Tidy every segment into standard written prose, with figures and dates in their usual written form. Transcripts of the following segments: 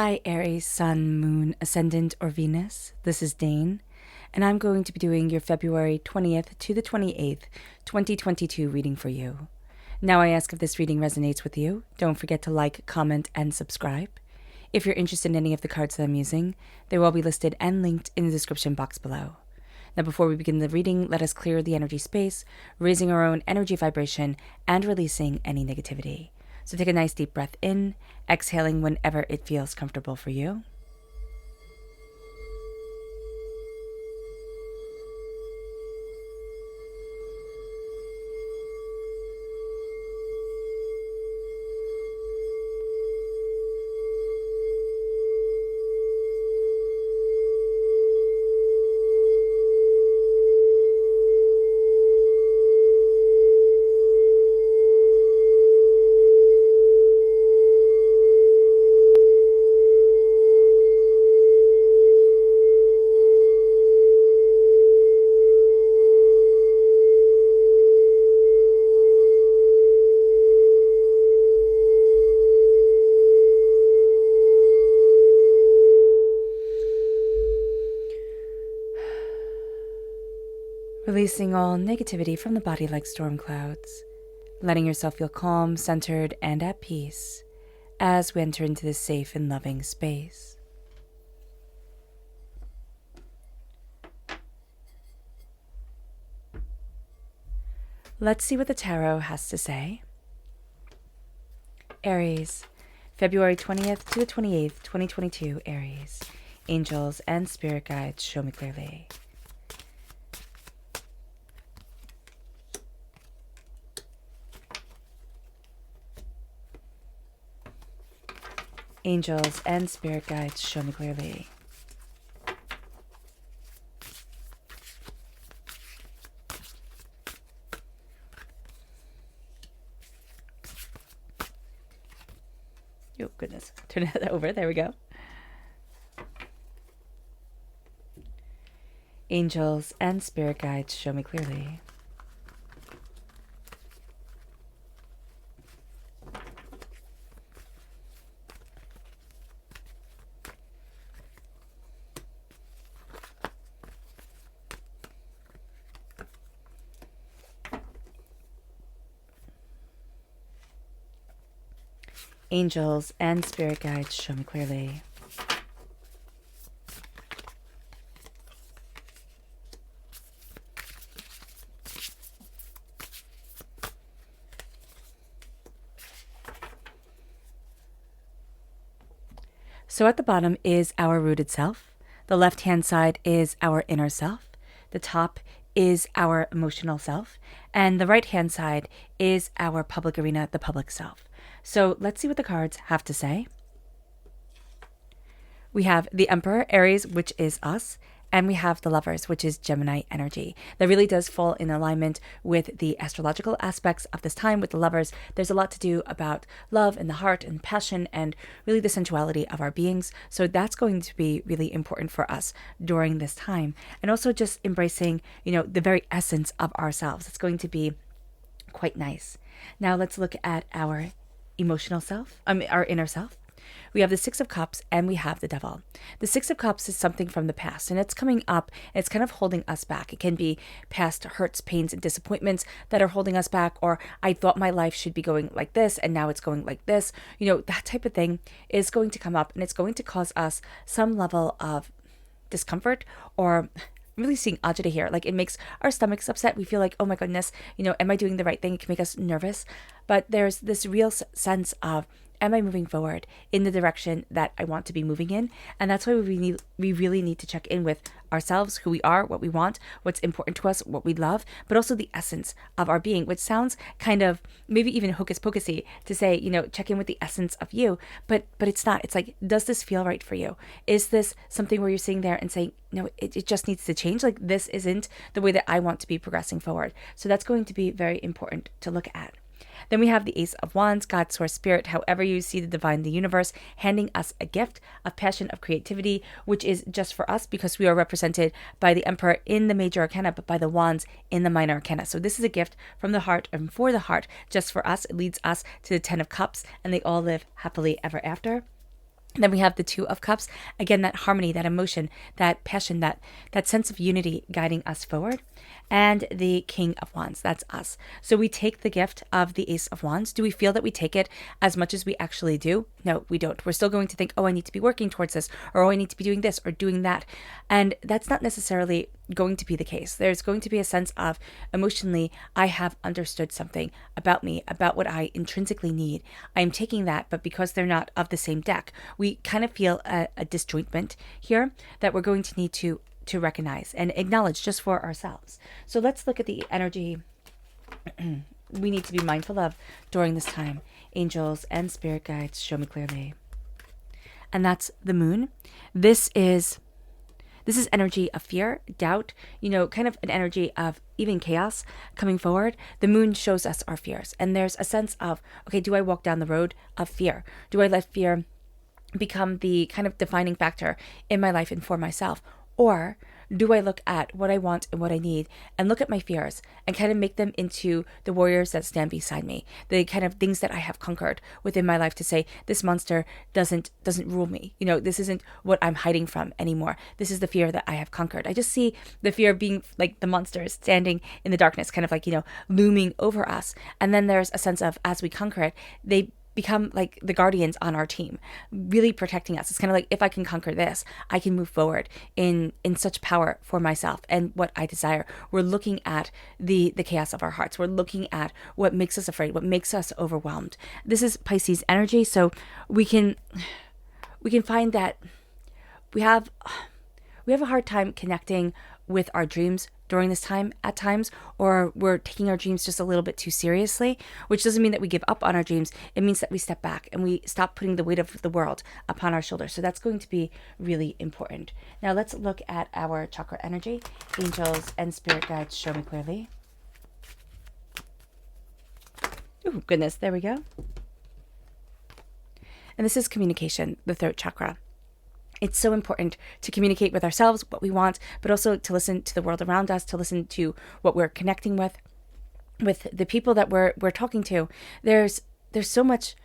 Hi, Aries, Sun, Moon, Ascendant, or Venus. This is Dane, and I'm going to be doing your February 20th to the 28th, 2022 reading for you. Now I ask if this reading resonates with you. Don't forget to like, comment, and subscribe. If you're interested in any of the cards that I'm using, they will be listed and linked in the description box below. Now before we begin the reading, let us clear the energy space, raising our own energy vibration and releasing any negativity. So take a nice deep breath in, exhaling whenever it feels comfortable for you. Releasing all negativity from the body like storm clouds, letting yourself feel calm, centered, and at peace as we enter into this safe and loving space. Let's see what the tarot has to say. Aries, February 20th to the 28th, 2022, Aries. Angels and spirit guides, show me clearly. Angels and spirit guides, show me clearly. Oh, goodness. Turn that over. There we go. Angels and spirit guides, show me clearly. Angels and spirit guides, show me clearly. So at the bottom is our rooted self. The left-hand side is our inner self. The top is our emotional self. And the right-hand side is our public arena, the public self. So let's see what the cards have to say. We have the Emperor, Aries, which is us, and we have the Lovers, which is Gemini energy. That really does fall in alignment with the astrological aspects of this time with the Lovers. There's a lot to do about love and the heart and passion and really the sensuality of our beings. So that's going to be really important for us during this time. And also just embracing, the very essence of ourselves. It's going to be quite nice. Now let's look at our emotional self, our inner self. We have the Six of Cups and we have the Devil. The Six of Cups is something from the past and it's coming up and it's kind of holding us back. It can be past hurts, pains, and disappointments that are holding us back, or I thought my life should be going like this and now it's going like this. That type of thing is going to come up and it's going to cause us some level of discomfort or really seeing agita here. Like it makes our stomachs upset. We feel like, oh my goodness, am I doing the right thing? It can make us nervous. But there's this real sense of, am I moving forward in the direction that I want to be moving in? And that's why we really need to check in with ourselves, who we are, what we want, what's important to us, what we love, but also the essence of our being, which sounds kind of maybe even hocus pocusy to say, check in with the essence of you, but it's not. It's like, does this feel right for you? Is this something where you're sitting there and saying, no, it just needs to change? Like this isn't the way that I want to be progressing forward. So that's going to be very important to look at. Then we have the Ace of Wands, God, Source, Spirit, however you see the divine, the universe, handing us a gift of passion, of creativity, which is just for us because we are represented by the Emperor in the major arcana, but by the Wands in the minor arcana. So this is a gift from the heart and for the heart, just for us. It leads us to the Ten of Cups, and they all live happily ever after. Then we have the Two of Cups. Again, that harmony, that emotion, that passion, that sense of unity guiding us forward. And the King of Wands, that's us. So we take the gift of the Ace of Wands. Do we feel that we take it as much as we actually do? No, we don't. We're still going to think, oh, I need to be working towards this, or oh, I need to be doing this or doing that. And that's not necessarily going to be the case. There's going to be a sense of emotionally, I have understood something about me, about what I intrinsically need. I am taking that, but because they're not of the same deck, we kind of feel a disjointment here that we're going to need to recognize and acknowledge just for ourselves. So let's look at the energy we need to be mindful of during this time. Angels and spirit guides, show me clearly. And that's the moon. This is energy of fear, doubt, kind of an energy of even chaos coming forward. The moon shows us our fears. And there's a sense of, okay, do I walk down the road of fear? Do I let fear become the kind of defining factor in my life and for myself? Or do I look at what I want and what I need and look at my fears and kind of make them into the warriors that stand beside me, the kind of things that I have conquered within my life to say, this monster doesn't rule me. This isn't what I'm hiding from anymore. This is the fear that I have conquered. I just see the fear being like the monsters standing in the darkness, kind of like, looming over us. And then there's a sense of, as we conquer it, they become like the guardians on our team, really protecting us. It's kind of like, if I can conquer this, I can move forward in such power for myself and what I desire. We're looking at the chaos of our hearts. We're looking at what makes us afraid, what makes us overwhelmed. This is Pisces energy. So we can find that we have a hard time connecting with our dreams during this time at times, or we're taking our dreams just a little bit too seriously, which doesn't mean that we give up on our dreams. It means that we step back and we stop putting the weight of the world upon our shoulders. So that's going to be really important. Now let's look at our chakra energy. Angels and spirit guides, show me clearly. Oh, goodness. There we go. And this is communication, the throat chakra. It's so important to communicate with ourselves what we want, but also to listen to the world around us, to listen to what we're connecting with the people that we're talking to. There's so much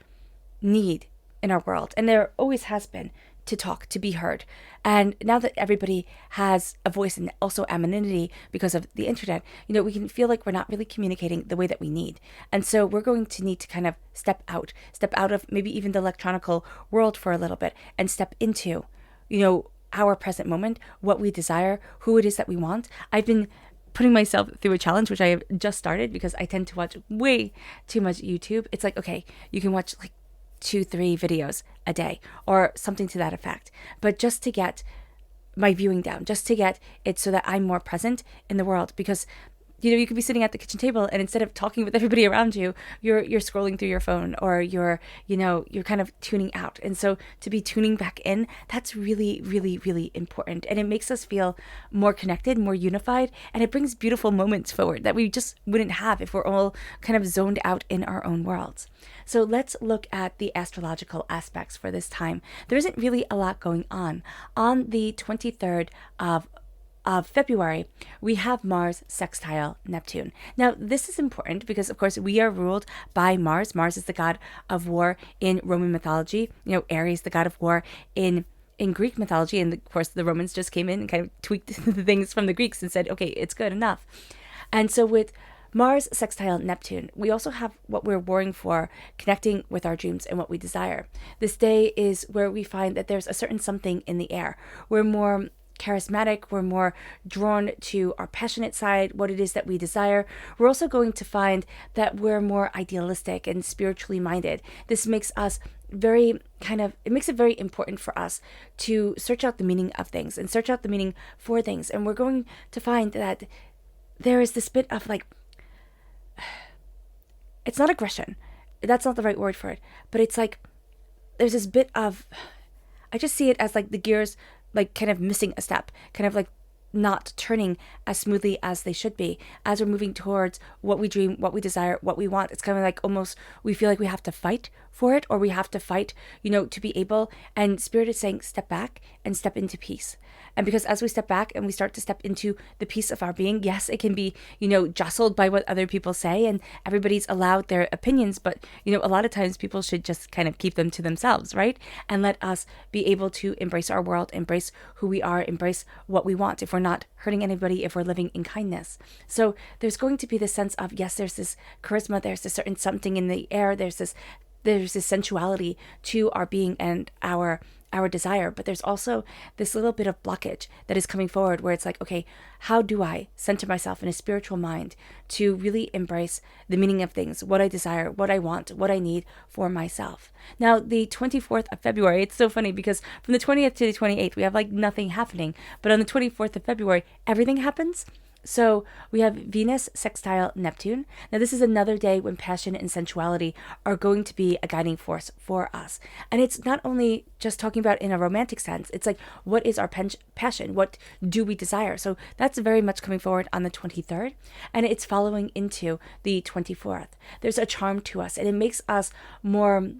need in our world, and there always has been, to talk, to be heard. And now that everybody has a voice and also anonymity because of the internet, we can feel like we're not really communicating the way that we need. And so we're going to need to kind of step out of maybe even the electronical world for a little bit and step into our present moment, what we desire, who it is that we want. I've been putting myself through a challenge, which I have just started because I tend to watch way too much YouTube. It's like, okay, you can watch like 2-3 videos a day or something to that effect. But just to get my viewing down, just to get it so that I'm more present in the world, because you could be sitting at the kitchen table and instead of talking with everybody around you, you're scrolling through your phone, or you're kind of tuning out. And so to be tuning back in, that's really, really, really important. And it makes us feel more connected, more unified, and it brings beautiful moments forward that we just wouldn't have if we're all kind of zoned out in our own worlds. So let's look at the astrological aspects for this time. There isn't really a lot going on. On the 23rd of February, we have Mars sextile Neptune. Now, this is important because, of course, we are ruled by Mars. Mars is the god of war in Roman mythology. Aries, the god of war in Greek mythology. And, of course, the Romans just came in and kind of tweaked the things from the Greeks and said, okay, it's good enough. And so with Mars sextile Neptune, we also have what we're warring for, connecting with our dreams and what we desire. This day is where we find that there's a certain something in the air. We're more charismatic, we're more drawn to our passionate side, what it is that we desire. We're also going to find that we're more idealistic and spiritually minded. This makes us it makes it very important for us to search out the meaning of things and search out the meaning for things. And we're going to find that there is this bit of it's not aggression. That's not the right word for it. But it's like, there's this bit of, I just see it as like the gears kind of missing a step, kind of like not turning as smoothly as they should be as we're moving towards what we dream, what we desire, what we want. It's kind of like almost we feel like we have to fight for it, or we have to fight, to be able. And Spirit is saying, step back and step into peace. And because as we step back and we start to step into the peace of our being, yes, it can be, jostled by what other people say, and everybody's allowed their opinions, but, a lot of times people should just kind of keep them to themselves, right? And let us be able to embrace our world, embrace who we are, embrace what we want, if we're not hurting anybody, if we're living in kindness. So there's going to be this sense of, yes, there's this charisma, there's this certain something in the air, there's this sensuality to our being and our desire, but there's also this little bit of blockage that is coming forward where it's like, okay, how do I center myself in a spiritual mind to really embrace the meaning of things, what I desire, what I want, what I need for myself? Now, the 24th of February, it's so funny because from the 20th to the 28th, we have like nothing happening, but on the 24th of February, everything happens. So we have Venus sextile Neptune. Now this is another day when passion and sensuality are going to be a guiding force for us. And it's not only just talking about in a romantic sense. It's like, what is our passion? What do we desire? So that's very much coming forward on the 23rd. And it's following into the 24th. There's a charm to us, and it makes us more...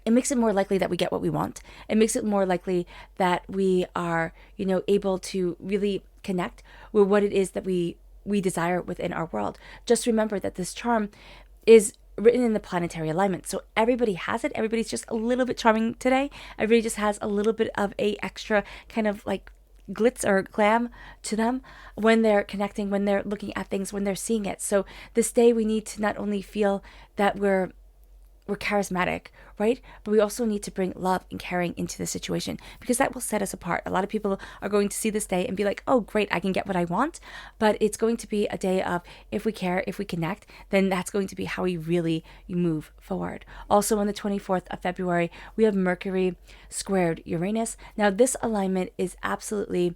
It makes it more likely that we get what we want. It makes it more likely that we are, able to really connect with what it is that we desire within our world. Just remember that this charm is written in the planetary alignment. So everybody has it. Everybody's just a little bit charming today. Everybody just has a little bit of a extra kind of like glitz or glam to them when they're connecting, when they're looking at things, when they're seeing it. So this day we need to not only feel that we're charismatic, right? But we also need to bring love and caring into the situation, because that will set us apart. A lot of people are going to see this day and be like, oh, great, I can get what I want. But it's going to be a day of, if we care, if we connect, then that's going to be how we really move forward. Also on the 24th of February, we have Mercury squared Uranus. Now this alignment is absolutely,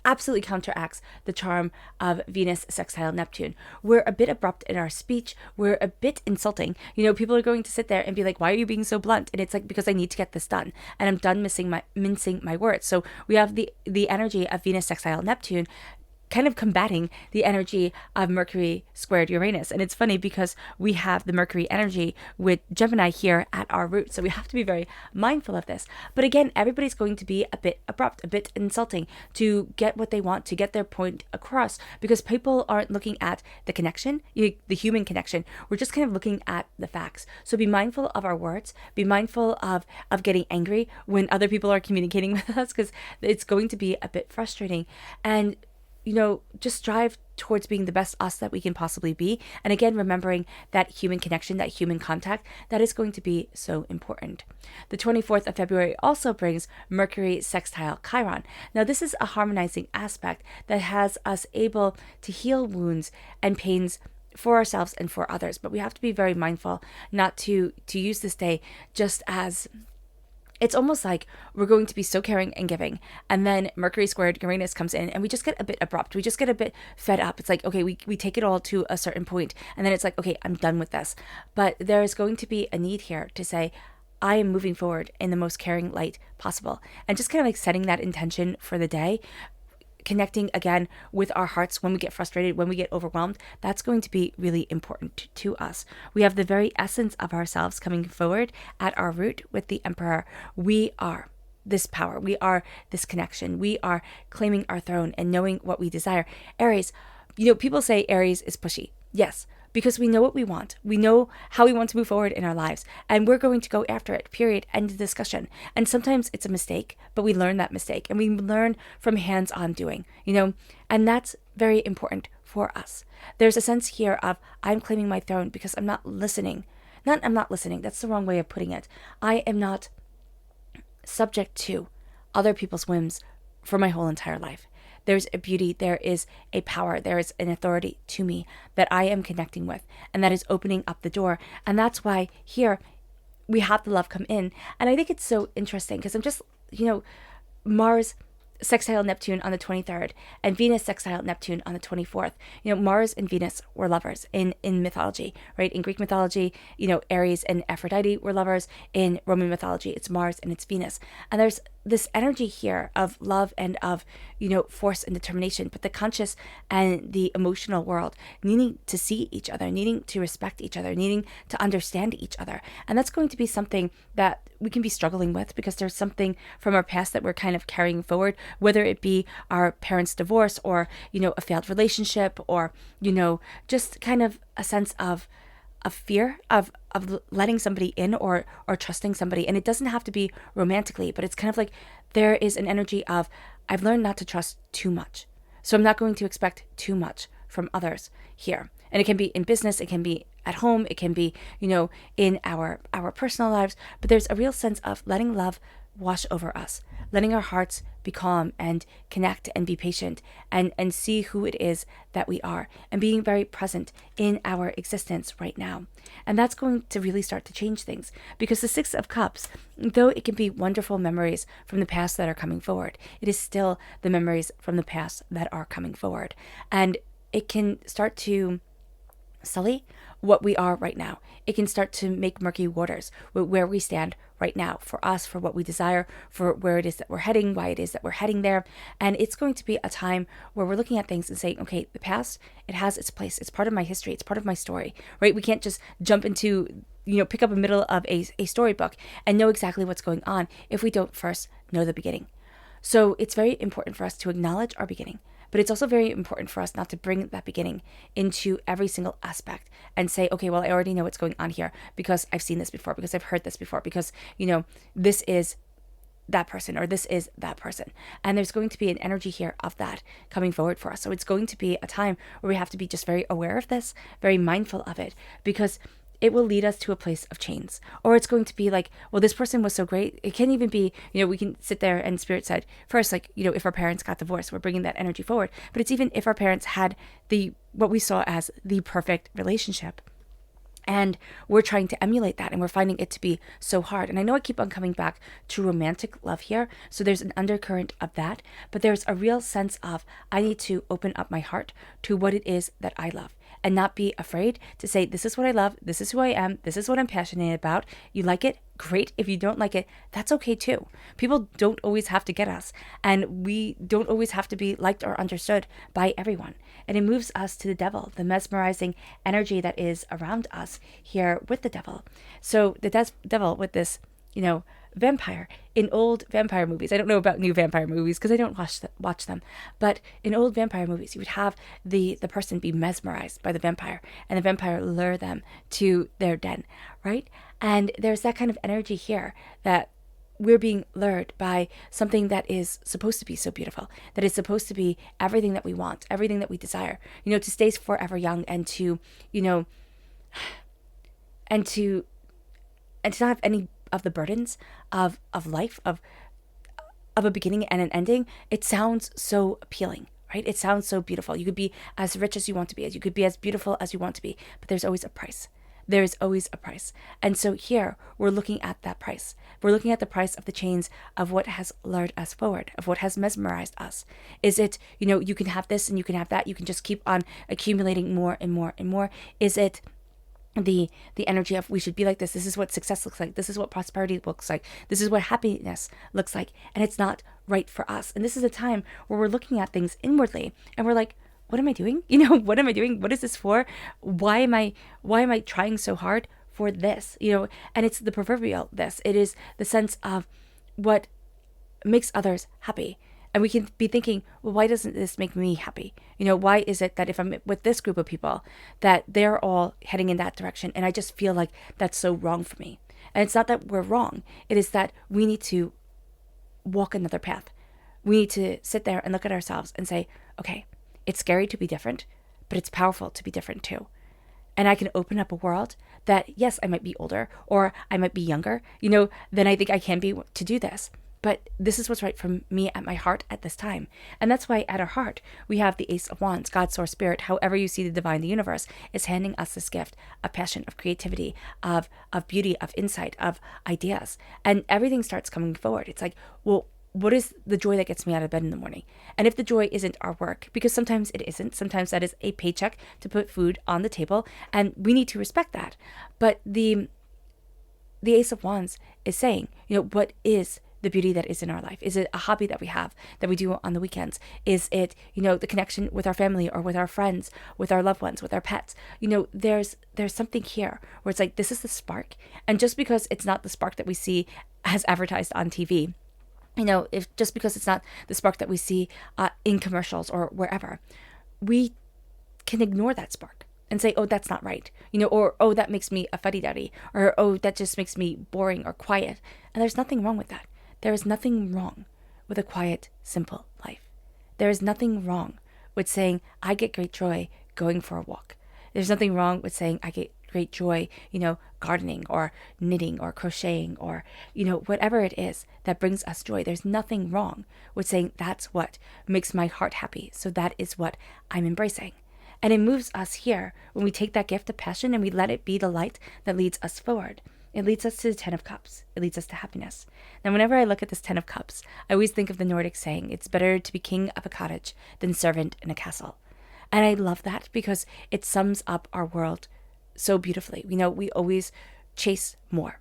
absolutely counteracts the charm of Venus sextile Neptune. We're a bit abrupt in our speech. We're a bit insulting. People are going to sit there and be like, why are you being so blunt? And it's like, because I need to get this done, and I'm done mincing my words. So we have the energy of Venus sextile Neptune kind of combating the energy of Mercury squared Uranus. And it's funny because we have the Mercury energy with Gemini here at our root. So we have to be very mindful of this. But again, everybody's going to be a bit abrupt, a bit insulting to get what they want, to get their point across, because people aren't looking at the connection, the human connection. We're just kind of looking at the facts. So be mindful of our words, be mindful of getting angry when other people are communicating with us, because it's going to be a bit frustrating. And just strive towards being the best us that we can possibly be. And again, remembering that human connection, that human contact, that is going to be so important. The 24th of February also brings Mercury sextile Chiron. Now, this is a harmonizing aspect that has us able to heal wounds and pains for ourselves and for others. But we have to be very mindful not to use this day just as... It's almost like we're going to be so caring and giving, and then Mercury squared Uranus comes in and we just get a bit abrupt. We just get a bit fed up. It's like, okay, we take it all to a certain point, and then it's like, okay, I'm done with this. But there is going to be a need here to say, I am moving forward in the most caring light possible, and just kind of like setting that intention for the day, connecting again with our hearts when we get frustrated, when we get overwhelmed. That's going to be really important to us. We have the very essence of ourselves coming forward at our root with the Emperor. We are this power. We are this connection. We are claiming our throne and knowing what we desire. Aries, people say Aries is pushy. Yes, because we know what we want. We know how we want to move forward in our lives, and we're going to go after it, period, end of discussion. And sometimes it's a mistake, but we learn that mistake, and we learn from hands-on doing, and that's very important for us. There's a sense here of, I'm claiming my throne because I'm not listening. I'm not listening. That's the wrong way of putting it. I am not subject to other people's whims for my whole entire life. There's a beauty, there is a power, there is an authority to me that I am connecting with, and that is opening up the door. And that's why here we have the love come in. And I think it's so interesting because I'm just, Mars sextile Neptune on the 23rd, and Venus sextile Neptune on the 24th. Mars and Venus were lovers in mythology, right? In Greek mythology, Aries and Aphrodite were lovers. In Roman mythology, it's Mars and it's Venus. And there's this energy here of love and of, force and determination, but the conscious and the emotional world needing to see each other, needing to respect each other, needing to understand each other. And that's going to be something that we can be struggling with, because there's something from our past that we're kind of carrying forward, whether it be our parents' divorce or, a failed relationship, or, just kind of a sense of fear of letting somebody in, or trusting somebody. And it doesn't have to be romantically, but it's kind of like there is an energy of, I've learned not to trust too much. So I'm not going to expect too much from others here. And it can be in business, it can be at home, it can be, in our personal lives. But there's a real sense of letting love wash over us, letting our hearts be calm and connect and be patient and see who it is that we are, and being very present in our existence right now. And that's going to really start to change things, because the Six of Cups, though it can be wonderful memories from the past that are coming forward, it is still the memories from the past that are coming forward. And it can start to sully what we are right now. It can start to make murky waters where we stand right now, for us, for what we desire, for where it is that we're heading, why it is that we're heading there. And it's going to be a time where we're looking at things and saying, okay, the past, it has its place. It's part of my history. It's part of my story, right? We can't just jump into, pick up a middle of a storybook and know exactly what's going on if we don't first know the beginning. So it's very important for us to acknowledge our beginning. But it's also very important for us not to bring that beginning into every single aspect and say, okay, well, I already know what's going on here because I've seen this before, because I've heard this before, because, this is that person, or this is that person. And there's going to be an energy here of that coming forward for us. So it's going to be a time where we have to be just very aware of this, very mindful of it, because it will lead us to a place of chains. Or it's going to be like, well, this person was so great. It can even be, we can sit there and Spirit said, first, like, if our parents got divorced, we're bringing that energy forward. But it's even if our parents had what we saw as the perfect relationship, and we're trying to emulate that, and we're finding it to be so hard. And I know I keep on coming back to romantic love here. So there's an undercurrent of that, but there's a real sense of, I need to open up my heart to what it is that I love, and not be afraid to say, this is what I love, this is who I am, this is what I'm passionate about. You like it? Great. If you don't like it, that's okay too. People don't always have to get us, and we don't always have to be liked or understood by everyone. And it moves us to the devil, the mesmerizing energy that is around us here with the devil. So the devil with this, vampire. In old vampire movies, I don't know about new vampire movies because I don't watch them, but in old vampire movies, you would have the person be mesmerized by the vampire, and the vampire lure them to their den, right? And there's that kind of energy here, that we're being lured by something that is supposed to be so beautiful, that is supposed to be everything that we want, everything that we desire, to stay forever young, and to, and to not have any of the burdens of life, of a beginning and an ending. It sounds so appealing, right? It sounds so beautiful. You could be as rich as you want to be, you could be as beautiful as you want to be, but there's always a price. There is always a price. And so here we're looking at that price. We're looking at the price of the chains of what has lured us forward, of what has mesmerized us. Is it, you can have this and you can have that. You can just keep on accumulating more and more and more. Is it the energy of, we should be like this. This is what success looks like. This is what prosperity looks like. This is what happiness looks like. And it's not right for us. And this is a time where we're looking at things inwardly and we're like, what am I doing? What am I doing? What is this for? Why am I trying so hard for this? And it's the proverbial this. It is the sense of what makes others happy. And we can be thinking, well, why doesn't this make me happy? Why is it that if I'm with this group of people, that they're all heading in that direction, and I just feel like that's so wrong for me? And it's not that we're wrong. It is that we need to walk another path. We need to sit there and look at ourselves and say, okay, it's scary to be different, but it's powerful to be different too. And I can open up a world that, yes, I might be older or I might be younger, than I think I can be to do this. But this is what's right for me at my heart at this time. And that's why at our heart, we have the Ace of Wands, God, Source, Spirit, however you see the divine, the universe, is handing us this gift of passion, of creativity, of beauty, of insight, of ideas. And everything starts coming forward. It's like, well, what is the joy that gets me out of bed in the morning? And if the joy isn't our work, because sometimes it isn't, sometimes that is a paycheck to put food on the table, and we need to respect that. But the Ace of Wands is saying, what is the beauty that is in our life? Is it a hobby that we have that we do on the weekends? Is it, the connection with our family or with our friends, with our loved ones, with our pets? There's something here where it's like, this is the spark. And just because it's not the spark that we see as advertised on TV, if just because it's not the spark that we see in commercials or wherever, we can ignore that spark and say, oh, that's not right, or, oh, that makes me a fuddy-duddy, or, oh, that just makes me boring or quiet. And there's nothing wrong with that. There is nothing wrong with a quiet, simple life. There is nothing wrong with saying, I get great joy going for a walk. There's nothing wrong with saying, I get great joy, gardening or knitting or crocheting or, whatever it is that brings us joy. There's nothing wrong with saying that's what makes my heart happy. So that is what I'm embracing. And it moves us here when we take that gift of passion and we let it be the light that leads us forward. It leads us to the Ten of Cups. It leads us to happiness. Now, whenever I look at this Ten of Cups, I always think of the Nordic saying, it's better to be king of a cottage than servant in a castle. And I love that because it sums up our world so beautifully. We always chase more,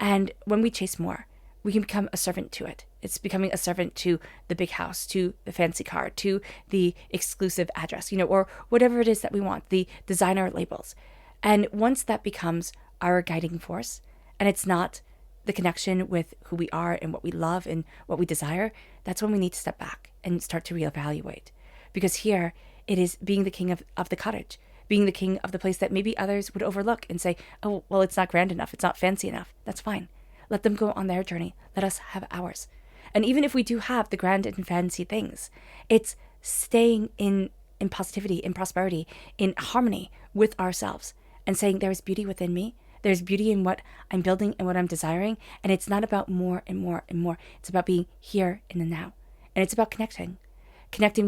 and when we chase more, we can become a servant to it. It's becoming a servant to the big house, to the fancy car, to the exclusive address, or whatever it is that we want, the designer labels. And once that becomes our guiding force, and it's not the connection with who we are and what we love and what we desire, that's when we need to step back and start to reevaluate. Because here, it is being the king of the cottage, being the king of the place that maybe others would overlook and say, oh, well, it's not grand enough, it's not fancy enough. That's fine. Let them go on their journey. Let us have ours. And even if we do have the grand and fancy things, it's staying in positivity, in prosperity, in harmony with ourselves and saying there is beauty within me. There's beauty in what I'm building and what I'm desiring. And it's not about more and more and more. It's about being here in the now. And it's about connecting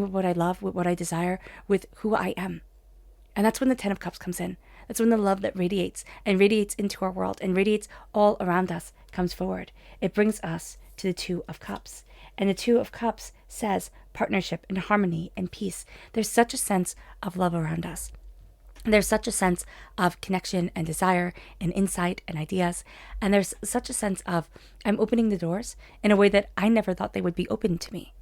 with what I love, with what I desire, with who I am. And that's when the Ten of Cups comes in. That's when the love that radiates and radiates into our world and radiates all around us comes forward. It brings us to the Two of Cups. And the Two of Cups says partnership and harmony and peace. There's such a sense of love around us. There's such a sense of connection and desire and insight and ideas. And there's such a sense of I'm opening the doors in a way that I never thought they would be open to me.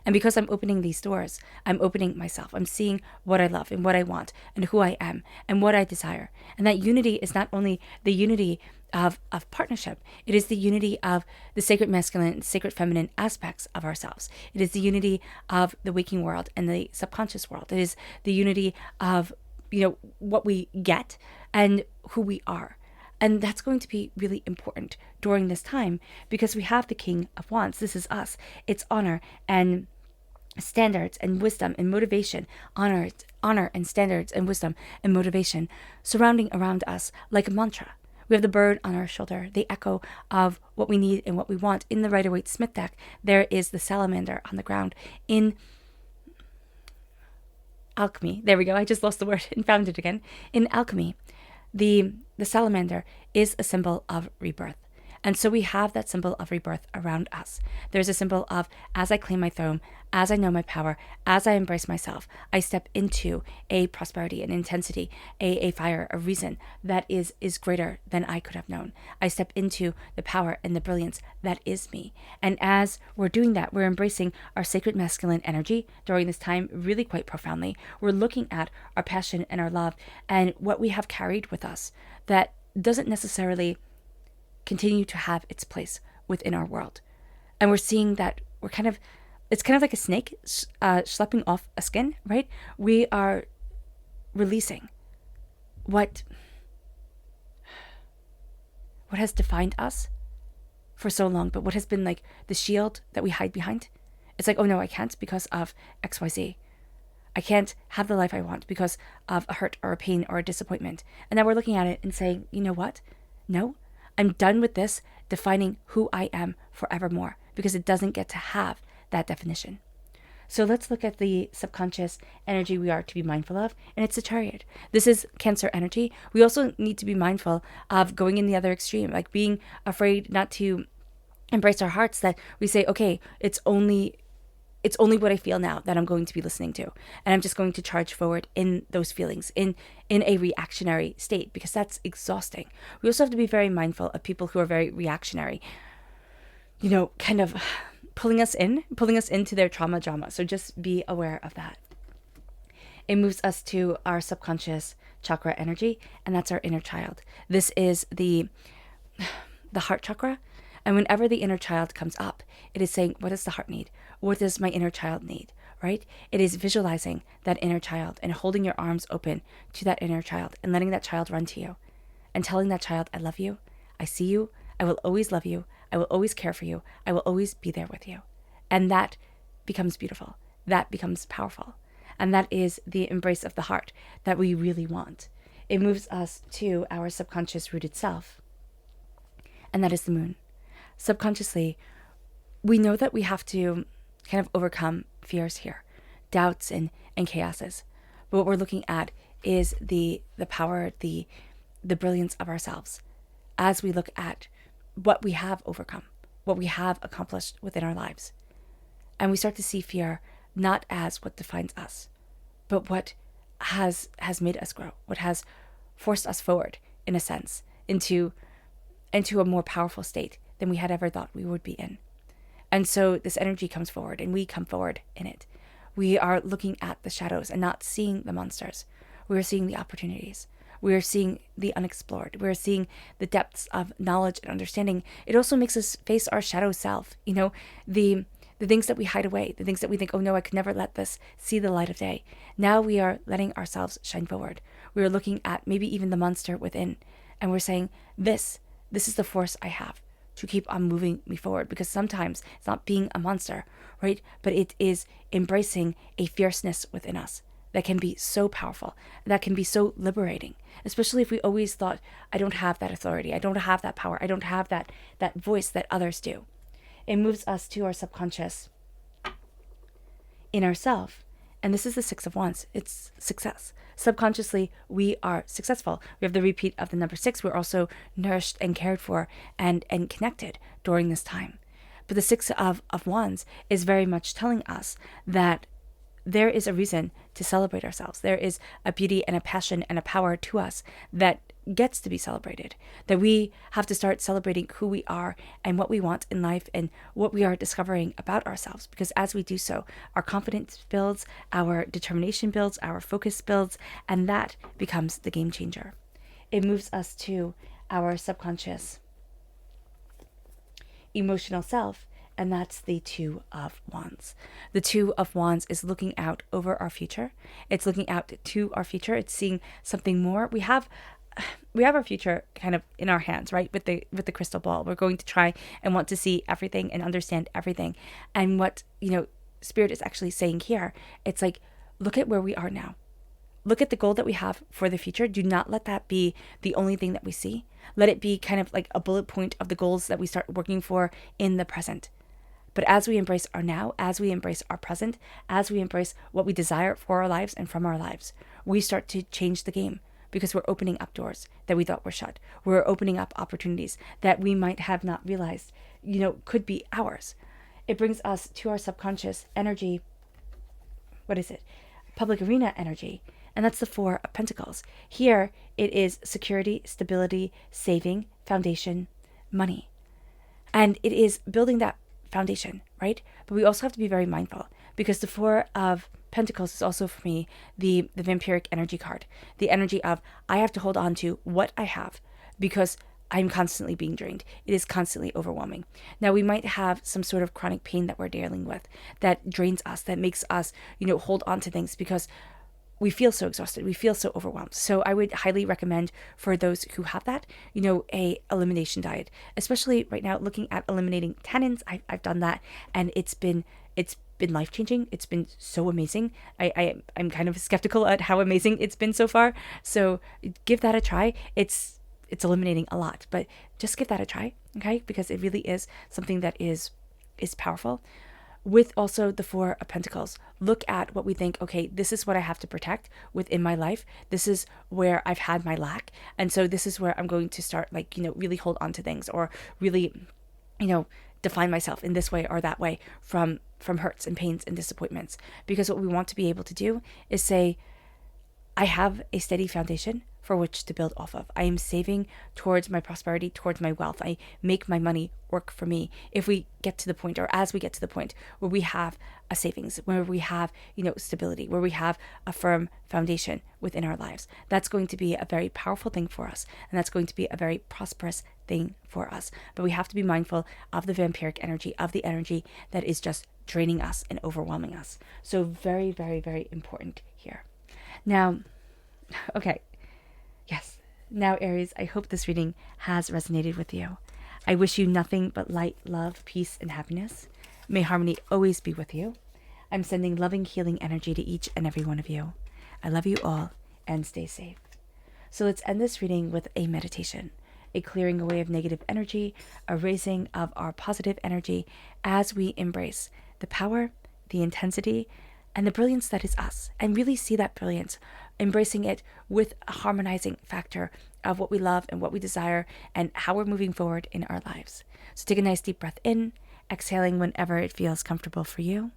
And because I'm opening these doors, I'm opening myself. I'm seeing what I love and what I want and who I am and what I desire. And that unity is not only the unity of partnership, it is the unity of the sacred masculine and sacred feminine aspects of ourselves. It is the unity of the waking world and the subconscious world. It is the unity of, what we get and who we are. And that's going to be really important during this time because we have the King of Wands. This is us. It's honor and standards and wisdom and motivation, honor and standards and wisdom and motivation surrounding around us like a mantra. We have the bird on our shoulder, the echo of what we need and what we want. In the Rider-Waite-Smith deck, there is the salamander on the ground. In alchemy, there we go, I just lost the word and found it again. In alchemy, the salamander is a symbol of rebirth. And so we have that symbol of rebirth around us. There's a symbol of, as I claim my throne, as I know my power, as I embrace myself, I step into a prosperity, an intensity, a fire, a reason that is greater than I could have known. I step into the power and the brilliance that is me. And as we're doing that, we're embracing our sacred masculine energy during this time really quite profoundly. We're looking at our passion and our love and what we have carried with us that doesn't necessarily continue to have its place within our world. And we're seeing that it's kind of like a snake schlepping off a skin, right? We are releasing what has defined us for so long, but what has been like the shield that we hide behind. It's like, oh no, I can't because of XYZ. I can't have the life I want because of a hurt or a pain or a disappointment. And now we're looking at it and saying, you know what? No, I'm done with this defining who I am forevermore because it doesn't get to have that definition. So let's look at the subconscious energy we are to be mindful of, and it's the Chariot. This is Cancer energy. We also need to be mindful of going in the other extreme, like being afraid not to embrace our hearts, that we say, okay, it's only what I feel now that I'm going to be listening to. And I'm just going to charge forward in those feelings, in a reactionary state, because that's exhausting. We also have to be very mindful of people who are very reactionary, kind of pulling us into their trauma drama. So just be aware of that. It moves us to our subconscious chakra energy, and that's our inner child. This is the heart chakra. And whenever the inner child comes up, it is saying, what does the heart need? What does my inner child need, right? It is visualizing that inner child and holding your arms open to that inner child and letting that child run to you and telling that child, I love you. I see you. I will always love you. I will always care for you. I will always be there with you. And that becomes beautiful. That becomes powerful. And that is the embrace of the heart that we really want. It moves us to our subconscious rooted self. And that is the moon. Subconsciously, we know that we have to kind of overcome fears here, doubts and chaoses. But what we're looking at is the power, the brilliance of ourselves as we look at what we have overcome, what we have accomplished within our lives. And we start to see fear not as what defines us, but what has made us grow, what has forced us forward, in a sense, into a more powerful state than we had ever thought we would be in. And so this energy comes forward and we come forward in it. We are looking at the shadows and not seeing the monsters. We are seeing the opportunities. We are seeing the unexplored. We are seeing the depths of knowledge and understanding. It also makes us face our shadow self. The things that we hide away, the things that we think, oh no, I could never let this see the light of day. Now we are letting ourselves shine forward. We are looking at maybe even the monster within, and we're saying, this is the force I have to keep on moving me forward, because sometimes it's not being a monster, right? But it is embracing a fierceness within us that can be so powerful, that can be so liberating, especially if we always thought, I don't have that authority, I don't have that power, I don't have that voice that others do. It moves us to our subconscious inner self. And this is the 6 of Wands. It's success. Subconsciously, we are successful. We have the repeat of the number 6. We're also nourished and cared for and connected during this time. But the 6 of Wands is very much telling us that there is a reason to celebrate ourselves. There is a beauty and a passion and a power to us that gets to be celebrated, that we have to start celebrating who we are and what we want in life and what we are discovering about ourselves. Because as we do so, our confidence builds, our determination builds, our focus builds, and that becomes the game changer. It moves us to our subconscious emotional self, and that's the 2 of Wands. The 2 of Wands is looking out over our future. It's looking out to our future. It's seeing something more. We have our future kind of in our hands, right? With the crystal ball. We're going to try and want to see everything and understand everything. And what, Spirit is actually saying here, it's like, look at where we are now. Look at the goal that we have for the future. Do not let that be the only thing that we see. Let it be kind of like a bullet point of the goals that we start working for in the present. But as we embrace our now, as we embrace our present, as we embrace what we desire for our lives and from our lives, we start to change the game, because we're opening up doors that we thought were shut. We're opening up opportunities that we might have not realized, could be ours. It brings us to our subconscious energy. What is it? Public arena energy. And that's the 4 of Pentacles. Here, it is security, stability, saving, foundation, money. And it is building that foundation, right? But we also have to be very mindful, because the 4 of Pentacles is also, for me, the vampiric energy card. The energy of, I have to hold on to what I have because I'm constantly being drained. It is constantly overwhelming. Now, we might have some sort of chronic pain that we're dealing with that drains us, that makes us, hold on to things because we feel so exhausted. We feel so overwhelmed. So I would highly recommend for those who have that, a elimination diet, especially right now, looking at eliminating tannins. I've done that, and it's been life-changing. It's been so amazing. I'm kind of skeptical at how amazing it's been so far. So give that a try. It's eliminating a lot, but just give that a try, okay? Because it really is something that is powerful. With also the 4 of Pentacles, look at what we think, okay, this is what I have to protect within my life. This is where I've had my lack. And so this is where I'm going to start, really hold on to things, or really, define myself in this way or that way from hurts and pains and disappointments. Because what we want to be able to do is say, I have a steady foundation for which to build off of. I am saving towards my prosperity, towards my wealth. I make my money work for me. If we get to the point, or as we get to the point where we have a savings, where we have, stability, where we have a firm foundation within our lives, that's going to be a very powerful thing for us. And that's going to be a very prosperous thing for us. But we have to be mindful of the vampiric energy, of the energy that is just draining us and overwhelming us. So very, very, very important here. Now, okay, yes. Now, Aries, I hope this reading has resonated with you. I wish you nothing but light, love, peace, and happiness. May harmony always be with you. I'm sending loving, healing energy to each and every one of you. I love you all, and stay safe. So let's end this reading with a meditation, a clearing away of negative energy, a raising of our positive energy as we embrace the power, the intensity, and the brilliance that is us, and really see that brilliance, embracing it with a harmonizing factor of what we love and what we desire and how we're moving forward in our lives. So take a nice deep breath in, exhaling whenever it feels comfortable for you.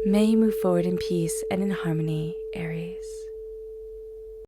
May you move forward in peace and in harmony, Aries.